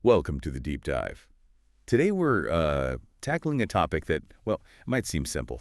Welcome to the deep dive. Today we're tackling a topic that, well, might seem simple,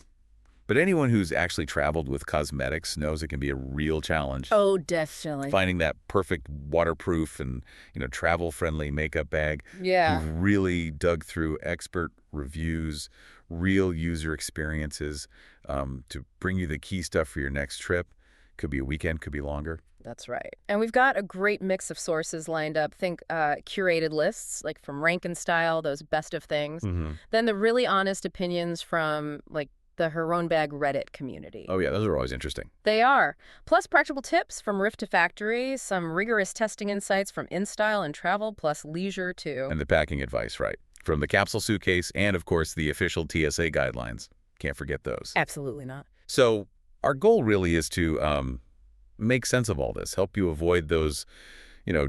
but anyone who's actually traveled with cosmetics knows it can be a real challenge. Oh, definitely. Finding that perfect waterproof and, travel-friendly makeup bag. Yeah, We've really dug through expert reviews, real user experiences to bring you the key stuff for your next trip. Could be a weekend, could be longer. that's right. And we've got a great mix of sources lined up. Think curated lists, like from Rank and Style, those best of things. Mm-hmm. Then the really honest opinions from, like, the Her Own Bag Reddit community. Oh yeah, those are always interesting. They are. Plus practical tips from Rift to Factory, some rigorous testing insights from InStyle and Travel, plus leisure, too. And the packing advice, right? From the capsule suitcase and, of course, the official TSA guidelines. Can't forget those. Absolutely not. So our goal really is to make sense of all this, help you avoid those,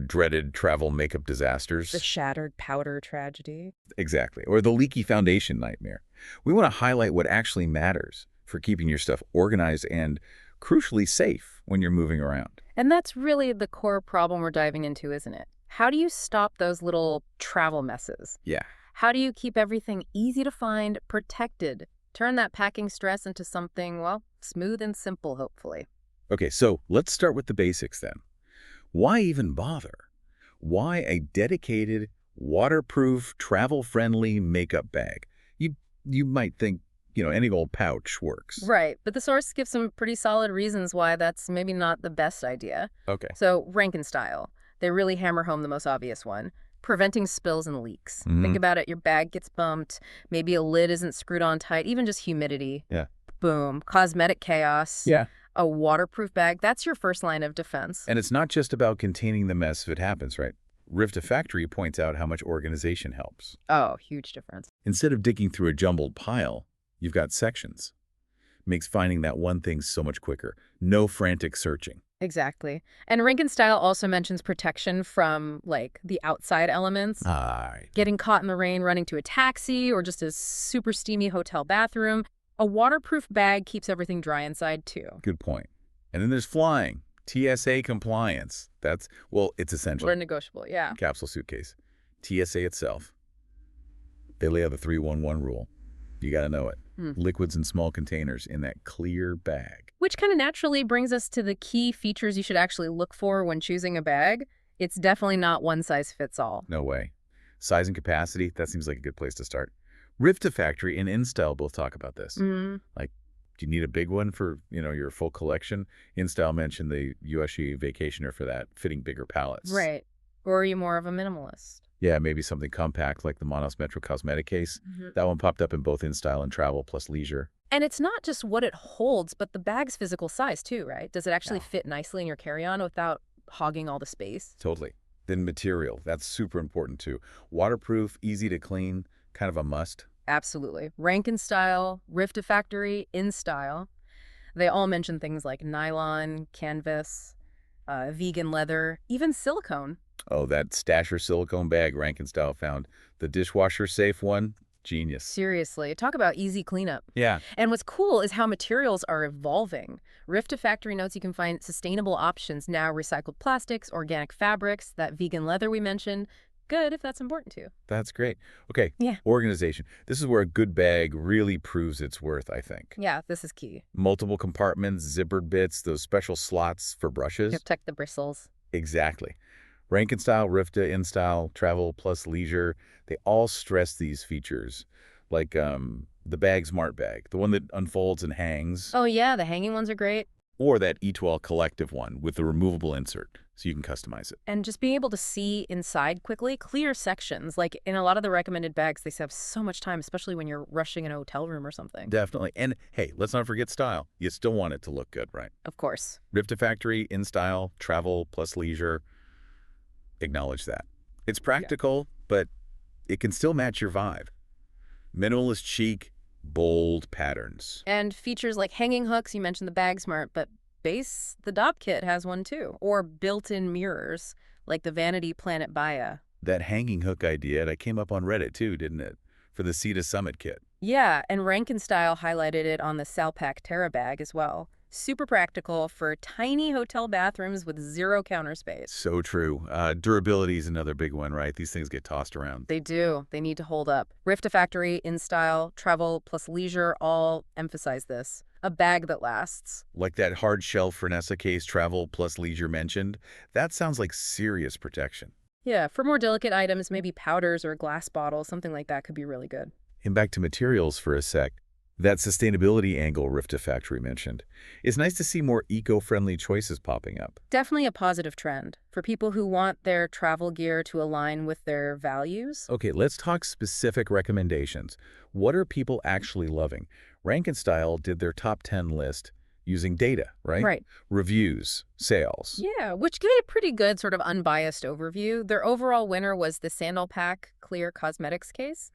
dreaded travel makeup disasters. The shattered powder tragedy. Exactly. Or the leaky foundation nightmare. We want to highlight what actually matters for keeping your stuff organized and, crucially, safe when you're moving around. And that's really the core problem we're diving into, isn't it? How do you stop those little travel messes? Yeah. How do you keep everything easy to find, protected? Turn that packing stress into something, well, smooth and simple, hopefully. Okay, so let's start with the basics then. Why even bother? Why a dedicated, waterproof, travel-friendly makeup bag? You might think, any old pouch works. Right, but the source gives some pretty solid reasons why that's maybe not the best idea. Okay. So, Rank and Style. They really hammer home the most obvious one. Preventing spills and leaks. Think about it, your bag gets bumped, maybe a lid isn't screwed on tight, even just humidity. Yeah. Boom. Cosmetic chaos. Yeah. A waterproof bag, that's your first line of defense. And it's not just about containing the mess if it happens, right? Rift to Factory points out how much organization helps. Oh, huge difference. Instead of digging through a jumbled pile, you've got sections. Makes finding that one thing so much quicker. No frantic searching. Exactly. And Rank and Style also mentions protection from, like, the outside elements. Getting caught in the rain, running to a taxi, or just a super steamy hotel bathroom. A waterproof bag keeps everything dry inside, too. Good point. And then there's flying. TSA compliance. It's essential. Or negotiable, yeah. Capsule suitcase. TSA itself. They lay out the 311 rule. You got to know it. Liquids in small containers in that clear bag. Which kind of naturally brings us to the key features you should actually look for when choosing a bag. It's definitely not one size fits all. No way. Size and capacity, that seems like a good place to start. Rift to Factory and InStyle both talk about this. Like, do you need a big one for, your full collection? InStyle mentioned the USG Vacationer for that, fitting bigger palettes. Right. Or are you more of a minimalist? Yeah, maybe something compact like the Monos Metro Cosmetic case. That one popped up in both InStyle and Travel plus Leisure. And it's not just what it holds, but the bag's physical size too, right? Does it actually Yeah. fit nicely in your carry-on without hogging all the space? Totally. Then material, that's super important too. Waterproof, easy to clean, kind of a must. Absolutely. Rank and Style, Rift to Factory, InStyle. They all mention things like nylon, canvas, vegan leather, even silicone. Oh, that Stasher silicone bag Rank and Style found. The dishwasher safe one, genius. Seriously, talk about easy cleanup. Yeah. And what's cool is how materials are evolving. Rift to Factory notes you can find sustainable options now, recycled plastics, organic fabrics, that vegan leather we mentioned. Good if that's important to you. That's great. Okay. Yeah. Organization. This is where a good bag really proves its worth, I think. Yeah, this is key. Multiple compartments, zippered bits, those special slots for brushes. Protect the bristles. Exactly. Rank and Style, Rift to InStyle, Travel plus Leisure, they all stress these features. Like the Bag Smart Bag, the one that unfolds and hangs. Oh yeah, the hanging ones are great. Or that Etwell Collective one with the removable insert, so you can customize it. And just being able to see inside quickly, clear sections. Like in a lot of the recommended bags, they save so much time, especially when you're rushing in a hotel room or something. Definitely. And hey, let's not forget style. You still want it to look good, right? Of course. Rift to Factory, InStyle, Travel plus Leisure. Acknowledge that. It's practical, but it can still match your vibe. Minimalist chic, bold patterns. And features like hanging hooks, you mentioned the Bag Smart, but BÉIS, the Dopp kit, has one too. Or built-in mirrors, like the Vanity Planet Baya. That hanging hook idea, that came up on Reddit too, didn't it? For the Sea to Summit kit. Yeah, and Rank and Style highlighted it on the CALPAK Terra bag as well. Super practical for tiny hotel bathrooms with zero counter space. So true. Durability is another big one, right? These things get tossed around. They do. They need to hold up. Rift to Factory, InStyle, Travel plus Leisure all emphasize this. A bag that lasts. Like that hard shell Fernessa case Travel plus Leisure mentioned, that sounds like serious protection. Yeah, for more delicate items, maybe powders or a glass bottle, something like that could be really good. And back to materials for a sec. That sustainability angle Rift to Factory mentioned. It's nice to see more eco-friendly choices popping up. Definitely a positive trend for people who want their travel gear to align with their values. Okay, let's talk specific recommendations. What are people actually loving? Rank & Style did their top 10 list using data, right? Right. Reviews, sales. Yeah, which gave a pretty good sort of unbiased overview. Their overall winner was the Sandal Pack Clear Cosmetics case.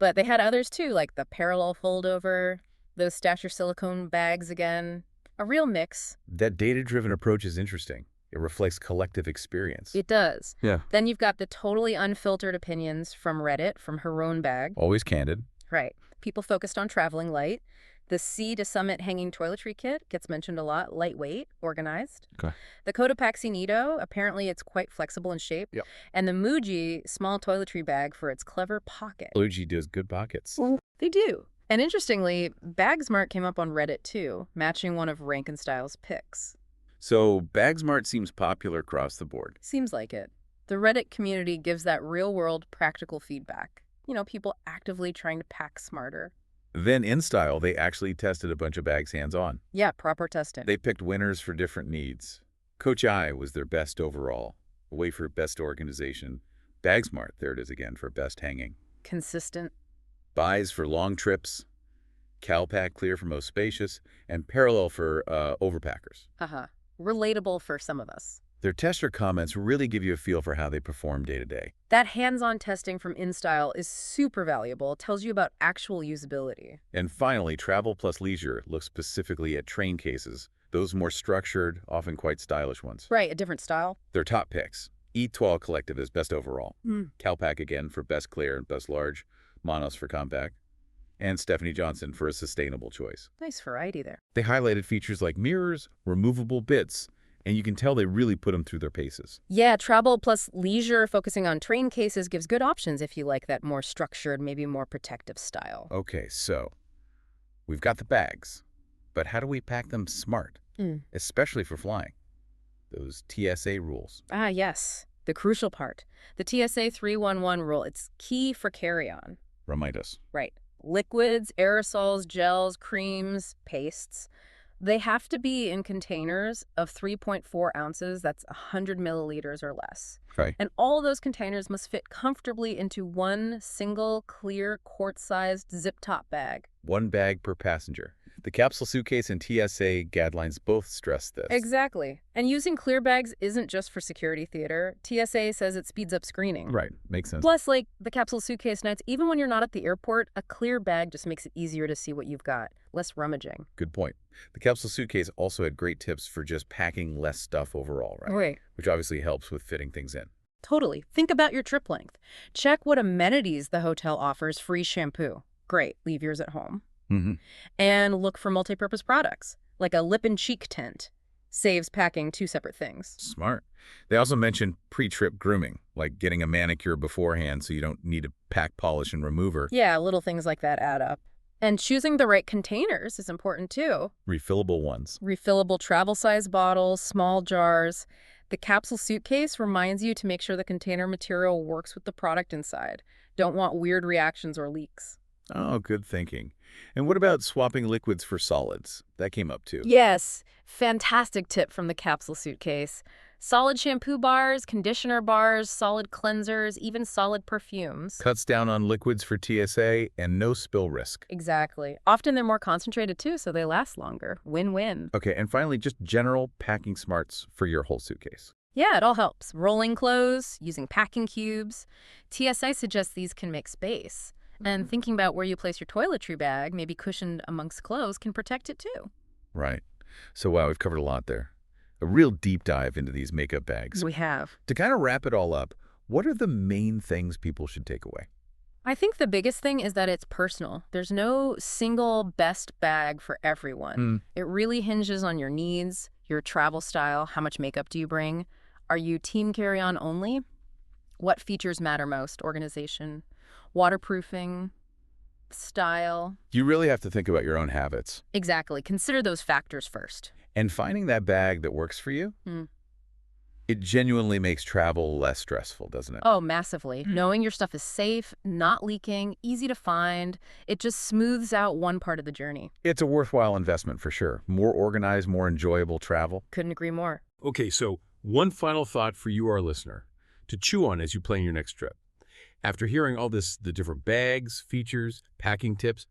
But they had others too, like the parallel foldover, those stash your silicone bags again. A real mix. That data-driven approach is interesting. It reflects collective experience. It does. Yeah. Then you've got the totally unfiltered opinions from Reddit, from her own bag. Always candid. Right. People focused on traveling light. The Sea to Summit hanging toiletry kit gets mentioned a lot. Lightweight, organized. Okay. The Cotopaxi Nido, apparently it's quite flexible in shape. Yep. And the Muji small toiletry bag for its clever pocket. Muji does good pockets. They do. And interestingly, Bagsmart came up on Reddit too, matching one of Rank & Style's picks. So Bagsmart seems popular across the board. Seems like it. The Reddit community gives that real-world practical feedback. You know, people actively trying to pack smarter. Then InStyle, they actually tested a bunch of bags hands-on. Yeah, proper testing. They picked winners for different needs. Coach I was their best overall. Away for best organization. Bagsmart, there it is again, for best hanging. Consistent. BÉIS for long trips. CALPAK Clear for most spacious. And Parallel for overpackers. Relatable for some of us. Their tester comments really give you a feel for how they perform day to day. That hands-on testing from InStyle is super valuable. It tells you about actual usability. And finally, Travel plus Leisure looks specifically at train cases, those more structured, often quite stylish ones. Right, a different style. Their top picks. E12 Collective is best overall. CALPAK again for best clear and best large. Monos for compact. And Stephanie Johnson for a sustainable choice. Nice variety there. They highlighted features like mirrors, removable bits, and you can tell they really put them through their paces. Yeah, Travel plus Leisure focusing on train cases gives good options if you like that more structured, maybe more protective style. Okay, so we've got the bags, but how do we pack them smart, especially for flying? Those TSA rules. Ah, yes, the crucial part. The TSA 311 rule, it's key for carry-on. Remind us. Right. Liquids, aerosols, gels, creams, pastes. They have to be in containers of 3.4 ounces, that's 100 milliliters or less. Okay. And all those containers must fit comfortably into one single, clear, quart-sized zip-top bag. One bag per passenger. The capsule suitcase and TSA guidelines both stress this. Exactly. And using clear bags isn't just for security theater. TSA says it speeds up screening. Right. Makes sense. Plus, like the capsule suitcase nights, even when you're not at the airport, a clear bag just makes it easier to see what you've got. Less rummaging. Good point. The capsule suitcase also had great tips for just packing less stuff overall, right? Right. Which obviously helps with fitting things in. Totally. Think about your trip length. Check what amenities the hotel offers. Free shampoo. Great. Leave yours at home. And look for multi-purpose products, like a lip and cheek tint. Saves packing two separate things. Smart. They also mentioned pre-trip grooming, like getting a manicure beforehand so you don't need to pack polish and remover. Yeah, little things like that add up. And choosing the right containers is important too. Refillable ones. Refillable travel size bottles, small jars. The capsule suitcase reminds you to make sure the container material works with the product inside. Don't want weird reactions or leaks. Oh, good thinking. And what about swapping liquids for solids? That came up too. Yes, fantastic tip from the capsule suitcase. Solid shampoo bars, conditioner bars, solid cleansers, even solid perfumes. Cuts down on liquids for TSA and no spill risk. Exactly. Often they're more concentrated too, so they last longer. Win-win. Okay, and finally, just general packing smarts for your whole suitcase. Yeah, it all helps. Rolling clothes, using packing cubes. TSA suggests these can make space. And thinking about where you place your toiletry bag, maybe cushioned amongst clothes, can protect it too. Right. So, wow, we've covered a lot there. A real deep dive into these makeup bags. We have. To kind of wrap it all up, what are the main things people should take away? I think the biggest thing is that it's personal. There's no single best bag for everyone. It really hinges on your needs, your travel style, how much makeup do you bring? Are you team carry-on only? What features matter most? Organization, waterproofing, style. You really have to think about your own habits. Exactly. Consider those factors first. And finding that bag that works for you, it genuinely makes travel less stressful, doesn't it? Oh, massively. Knowing your stuff is safe, not leaking, easy to find, it just smooths out one part of the journey. It's a worthwhile investment for sure. More organized, more enjoyable travel. Couldn't agree more. Okay, so one final thought for you, our listener, to chew on as you plan your next trip. After hearing all this, the different bags, features, packing tips,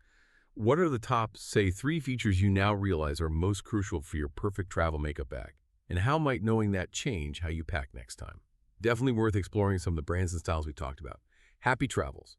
what are the top, say, 3 features you now realize are most crucial for your perfect travel makeup bag? And how might knowing that change how you pack next time? Definitely worth exploring some of the brands and styles we talked about. Happy travels.